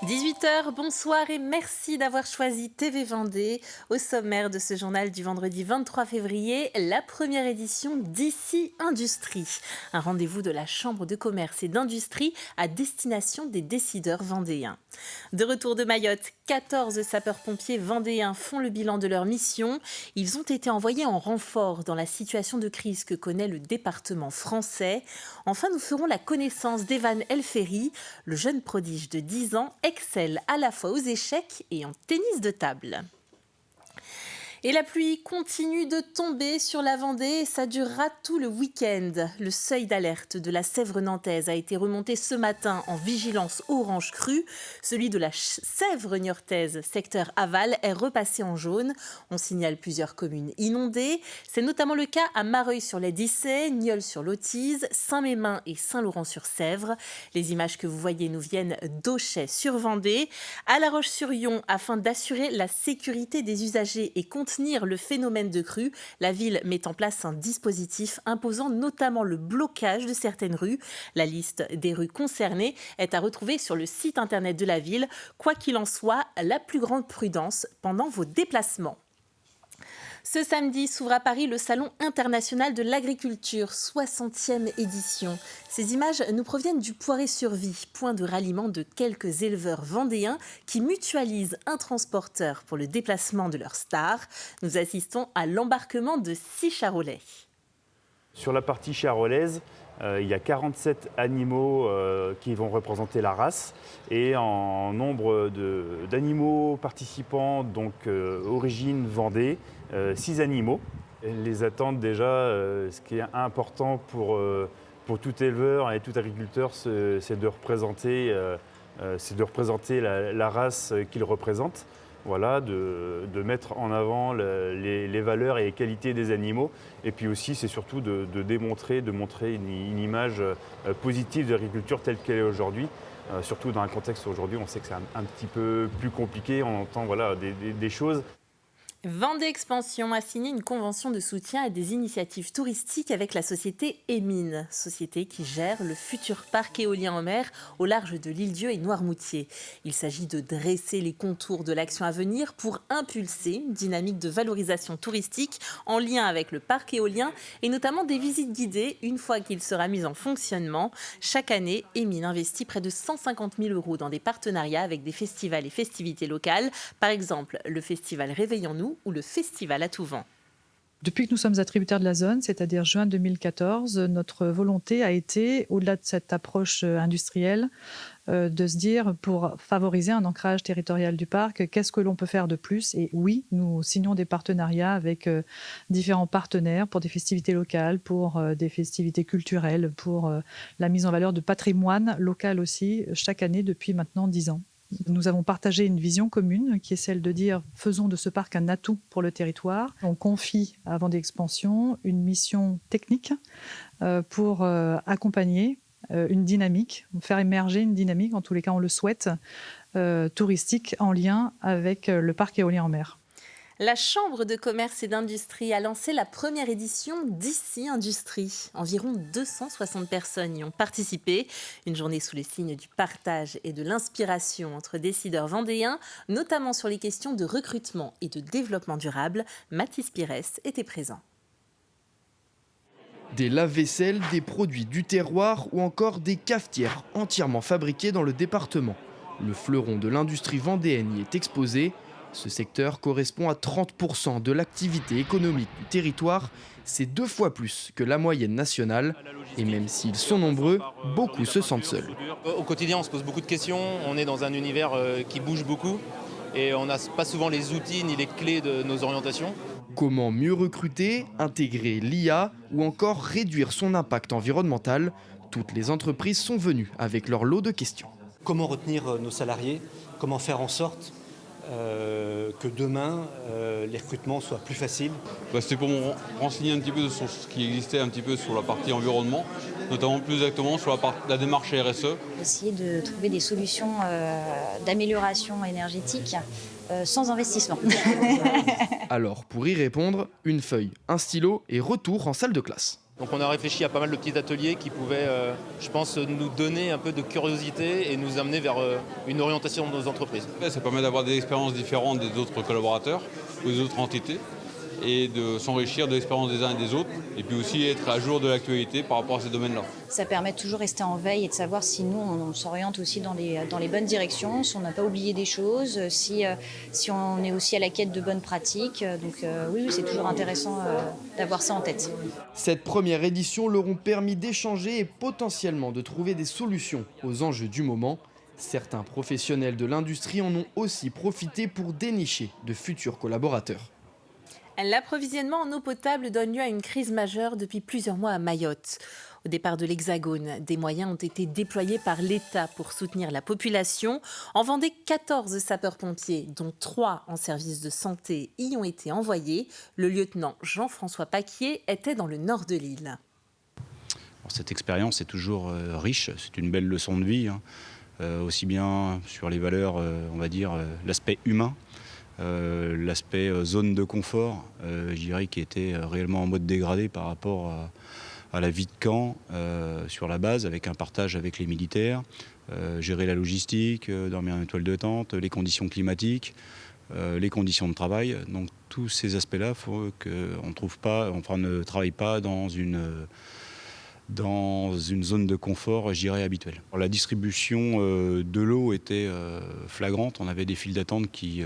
18 h, bonsoir et merci d'avoir choisi TV Vendée. Au sommaire de ce journal du vendredi 23 février, la première édition d'Ici Industrie. Un rendez-vous de la Chambre de commerce et d'industrie à destination des décideurs vendéens. De retour de Mayotte, 14 sapeurs-pompiers vendéens font le bilan de leur mission. Ils ont été envoyés en renfort dans la situation de crise que connaît le département français. Enfin, nous ferons la connaissance d'Evan Elferi, le jeune prodige de 10 ans, excelle à la fois aux échecs et en tennis de table. Et la pluie continue de tomber sur la Vendée et ça durera tout le week-end. Le seuil d'alerte de la Sèvre nantaise a été remonté ce matin en vigilance orange crue. Celui de la Sèvre niortaise, secteur aval, est repassé en jaune. On signale plusieurs communes inondées. C'est notamment le cas à Mareuil-sur-les-Dissay, Nieul-sur-l'Autise, Saint-Mémin et Saint-Laurent-sur-Sèvre. Les images que vous voyez nous viennent d'Auchet-sur-Vendée. À La Roche-sur-Yon, afin d'assurer la sécurité des usagers et contenir le phénomène de crue, la ville met en place un dispositif imposant notamment le blocage de certaines rues. La liste des rues concernées est à retrouver sur le site internet de la ville. Quoi qu'il en soit, la plus grande prudence pendant vos déplacements. Ce samedi s'ouvre à Paris le Salon international de l'agriculture, 60e édition. Ces images nous proviennent du Poiré-sur-Vie, point de ralliement de quelques éleveurs vendéens qui mutualisent un transporteur pour le déplacement de leurs stars. Nous assistons à l'embarquement de 6 charolais. Sur la partie charolaise, il y a 47 animaux qui vont représenter la race et en nombre d'animaux participants, donc origine Vendée, 6 animaux. Les attentes déjà, ce qui est important pour tout éleveur et tout agriculteur, c'est de représenter la race qu'il représente. Voilà, de mettre en avant les valeurs et les qualités des animaux. Et puis aussi, c'est surtout de montrer une image positive de l'agriculture telle qu'elle est aujourd'hui. Surtout dans un contexte où aujourd'hui, on sait que c'est un petit peu plus compliqué, on entend des choses. Vendée Expansion a signé une convention de soutien à des initiatives touristiques avec la société Emine, société qui gère le futur parc éolien en mer au large de l'Île-Dieu et Noirmoutier. Il s'agit de dresser les contours de l'action à venir pour impulser une dynamique de valorisation touristique en lien avec le parc éolien et notamment des visites guidées une fois qu'il sera mis en fonctionnement. Chaque année, Emine investit près de 150 000 € dans des partenariats avec des festivals et festivités locales, par exemple le festival Réveillons-nous ou le festival à tout vent. Depuis que nous sommes attributaires de la zone, c'est-à-dire juin 2014, notre volonté a été, au-delà de cette approche industrielle, de se dire, pour favoriser un ancrage territorial du parc, qu'est-ce que l'on peut faire de plus? Et oui, nous signons des partenariats avec différents partenaires pour des festivités locales, pour des festivités culturelles, pour la mise en valeur de patrimoine local aussi, chaque année depuis maintenant 10 ans. Nous avons partagé une vision commune qui est celle de dire faisons de ce parc un atout pour le territoire. On confie à Vendée Expansion une mission technique pour accompagner une dynamique, faire émerger une dynamique, en tous les cas on le souhaite, touristique en lien avec le parc éolien en mer. La Chambre de commerce et d'industrie a lancé la première édition d'Ici Industrie. Environ 260 personnes y ont participé. Une journée sous le signe du partage et de l'inspiration entre décideurs vendéens, notamment sur les questions de recrutement et de développement durable. Mathis Pires était présent. Des lave-vaisselle, des produits du terroir ou encore des cafetières entièrement fabriquées dans le département. Le fleuron de l'industrie vendéenne y est exposé. Ce secteur correspond à 30% de l'activité économique du territoire. C'est 2 fois plus que la moyenne nationale. Et même s'ils sont nombreux, beaucoup se sentent seuls. Au quotidien, on se pose beaucoup de questions. On est dans un univers qui bouge beaucoup. Et on n'a pas souvent les outils ni les clés de nos orientations. Comment mieux recruter, intégrer l'IA ou encore réduire son impact environnemental? Toutes les entreprises sont venues avec leur lot de questions. Comment retenir nos salariés? Comment faire en sorte que demain, les recrutements soient plus faciles? C'était pour me renseigner un petit peu sur ce qui existait un petit peu sur la partie environnement, notamment plus exactement sur la démarche RSE. Essayer de trouver des solutions d'amélioration énergétique sans investissement. Alors, pour y répondre, une feuille, un stylo et retour en salle de classe. Donc on a réfléchi à pas mal de petits ateliers qui pouvaient, je pense, nous donner un peu de curiosité et nous amener vers une orientation de nos entreprises. Ça permet d'avoir des expériences différentes des autres collaborateurs ou des autres entités et de s'enrichir de l'expérience des uns et des autres et puis aussi être à jour de l'actualité par rapport à ces domaines-là. Ça permet de toujours rester en veille et de savoir si nous, on s'oriente aussi dans les bonnes directions, si on n'a pas oublié des choses, si on est aussi à la quête de bonnes pratiques. Donc oui, c'est toujours intéressant d'avoir ça en tête. Cette première édition leur ont permis d'échanger et potentiellement de trouver des solutions aux enjeux du moment. Certains professionnels de l'industrie en ont aussi profité pour dénicher de futurs collaborateurs. L'approvisionnement en eau potable donne lieu à une crise majeure depuis plusieurs mois à Mayotte. Au départ de l'Hexagone, des moyens ont été déployés par l'État pour soutenir la population. En Vendée, 14 sapeurs-pompiers, dont 3 en service de santé, y ont été envoyés. Le lieutenant Jean-François Paquier était dans le nord de l'île. Cette expérience est toujours riche, c'est une belle leçon de vie, aussi bien sur les valeurs, on va dire, l'aspect humain, l'aspect zone de confort, je dirais, qui était réellement en mode dégradé par rapport à la vie de camp sur la base, avec un partage avec les militaires, gérer la logistique, dormir en étoile de tente, les conditions climatiques, les conditions de travail. Donc tous ces aspects-là, il faut qu'on ne travaille pas dans une zone de confort, je dirais, habituelle. La distribution de l'eau était flagrante. On avait des files d'attente qui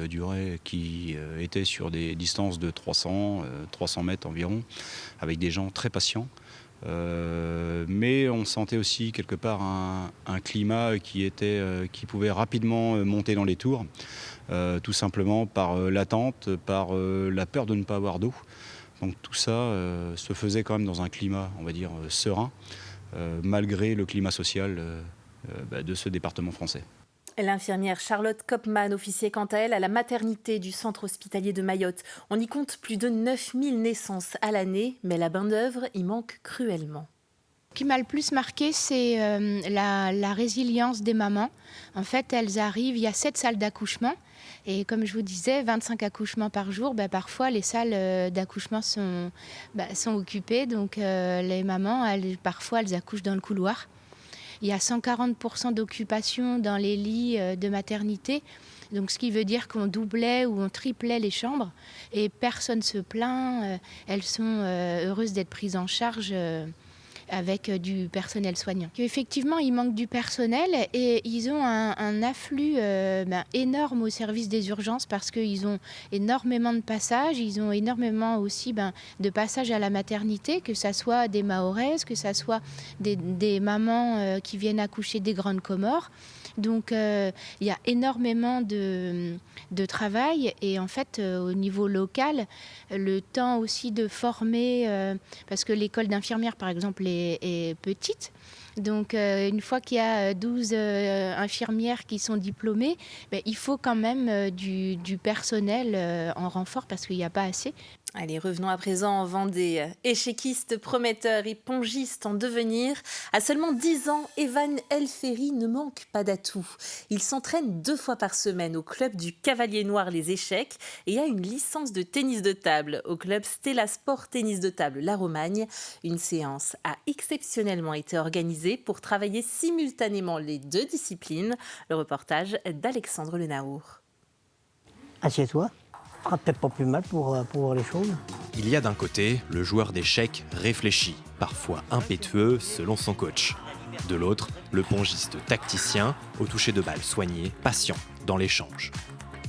étaient sur des distances de 300 mètres environ, avec des gens très patients. Mais on sentait aussi quelque part un climat qui pouvait rapidement monter dans les tours, tout simplement par l'attente, par la peur de ne pas avoir d'eau. Donc tout ça se faisait quand même dans un climat, on va dire, serein, malgré le climat social de ce département français. L'infirmière Charlotte Kopman officiait quant à elle à la maternité du centre hospitalier de Mayotte. On y compte plus de 9000 naissances à l'année, mais la main-d'œuvre y manque cruellement. Ce qui m'a le plus marqué, c'est la résilience des mamans. En fait, elles arrivent, il y a 7 salles d'accouchement. Et comme je vous disais, 25 accouchements par jour, parfois les salles d'accouchement sont occupées. Donc les mamans, parfois, elles accouchent dans le couloir. Il y a 140% d'occupation dans les lits de maternité. Donc, ce qui veut dire qu'on doublait ou on triplait les chambres. Et personne ne se plaint. Elles sont heureuses d'être prises en charge avec du personnel soignant. Effectivement, il manque du personnel et ils ont un afflux énorme au service des urgences parce qu'ils ont énormément de passages, ils ont énormément aussi de passages à la maternité, que ce soit des mahoraises, que ce soit des mamans qui viennent accoucher des grandes Comores. Donc il y a énormément de travail et en fait au niveau local, le temps aussi de former, parce que l'école d'infirmière par exemple est petite. Donc une fois qu'il y a 12 infirmières qui sont diplômées, il faut quand même du personnel en renfort parce qu'il n'y a pas assez. Allez, revenons à présent en Vendée. Échéquiste, prometteur et pongiste en devenir, à seulement 10 ans, Evan Elferi ne manque pas d'atouts. Il s'entraîne 2 fois par semaine au club du Cavalier Noir Les Échecs et a une licence de tennis de table au club Stella Sport Tennis de Table La Romagne. Une séance a exceptionnellement été organisée pour travailler simultanément les 2 disciplines. Le reportage d'Alexandre Lenaour. Assieds-toi. Peut-être pas plus mal pour voir les choses. Il y a d'un côté le joueur d'échecs réfléchi, parfois impétueux selon son coach. De l'autre, le pongiste tacticien, au toucher de balle soigné, patient dans l'échange.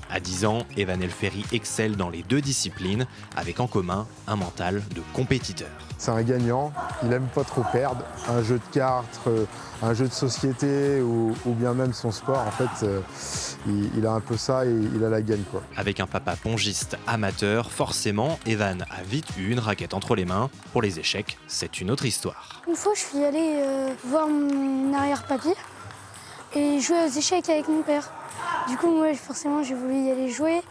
À 10 ans, Evan Elferi excelle dans les 2 disciplines, avec en commun un mental de compétiteur. C'est un gagnant, il n'aime pas trop perdre. Un jeu de cartes, un jeu de société ou bien même son sport, en fait, il a un peu ça et il a la gagne, quoi. Avec un papa pongiste amateur, forcément, Evan a vite eu une raquette entre les mains. Pour les échecs, c'est une autre histoire. Une fois, je suis allée voir mon arrière-papy et jouer aux échecs avec mon père. Du coup, moi, forcément, j'ai voulu y aller jouer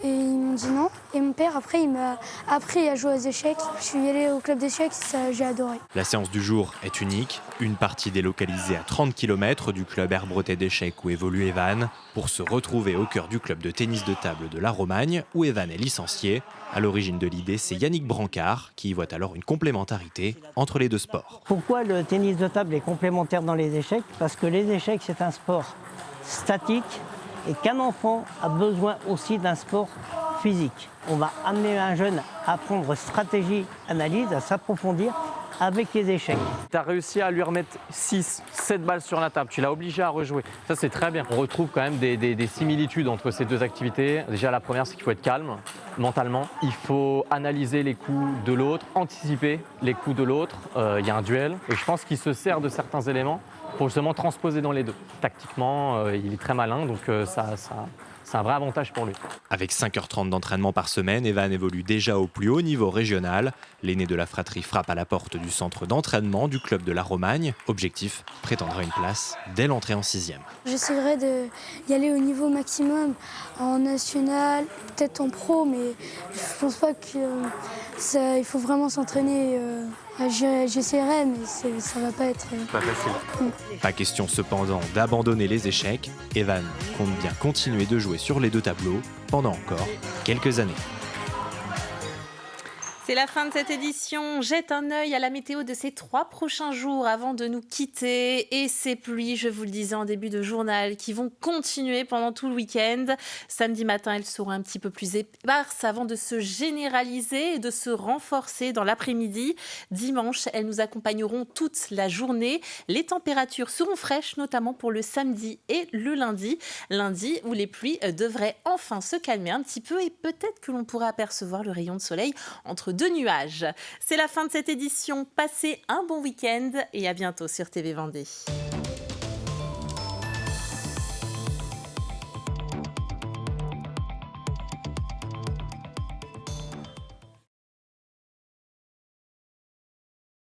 et ils m'ont dit non. Et mon père, après, il m'a appris à jouer aux échecs. Je suis allée au club d'échecs, j'ai adoré. La séance du jour est unique. Une partie délocalisée à 30 km du club Herbretet d'échecs où évolue Evan, pour se retrouver au cœur du club de tennis de table de la Romagne, où Evan est licencié. À l'origine de l'idée, c'est Yannick Brancard qui y voit alors une complémentarité entre les deux sports. Pourquoi le tennis de table est complémentaire dans les échecs? Parce que les échecs, c'est un sport statique et qu'un enfant a besoin aussi d'un sport physique. On va amener un jeune à apprendre stratégie, analyse, à s'approfondir avec les échecs. Tu as réussi à lui remettre 6, 7 balles sur la table, tu l'as obligé à rejouer. Ça, c'est très bien. On retrouve quand même des similitudes entre ces deux activités. Déjà, la première, c'est qu'il faut être calme mentalement. Il faut analyser les coups de l'autre, anticiper les coups de l'autre. Il y a un duel et je pense qu'il se sert de certains éléments pour justement transposer dans les deux. Tactiquement, il est très malin, donc c'est un vrai avantage pour lui. Avec 5h30 d'entraînement par semaine, Evan évolue déjà au plus haut niveau régional. L'aîné de la fratrie frappe à la porte du centre d'entraînement du club de la Romagne. Objectif, prétendre à une place dès l'entrée en 6e. J'essaierai d'y aller au niveau maximum, en national, peut-être en pro, mais je pense pas qu'il faut vraiment s'entraîner. J'essaierai, mais ça va pas être... Pas facile. Pas question cependant d'abandonner les échecs. Evan compte bien continuer de jouer sur les deux tableaux pendant encore quelques années. C'est la fin de cette édition. Jette un œil à la météo de ces 3 prochains jours avant de nous quitter. Et ces pluies, je vous le disais en début de journal, qui vont continuer pendant tout le week-end. Samedi matin, elles seront un petit peu plus éparses avant de se généraliser et de se renforcer dans l'après-midi. Dimanche, elles nous accompagneront toute la journée. Les températures seront fraîches, notamment pour le samedi et le lundi. Lundi, où les pluies devraient enfin se calmer un petit peu et peut-être que l'on pourra apercevoir le rayon de soleil entre 2 nuages. C'est la fin de cette édition. Passez un bon week-end et à bientôt sur TV Vendée.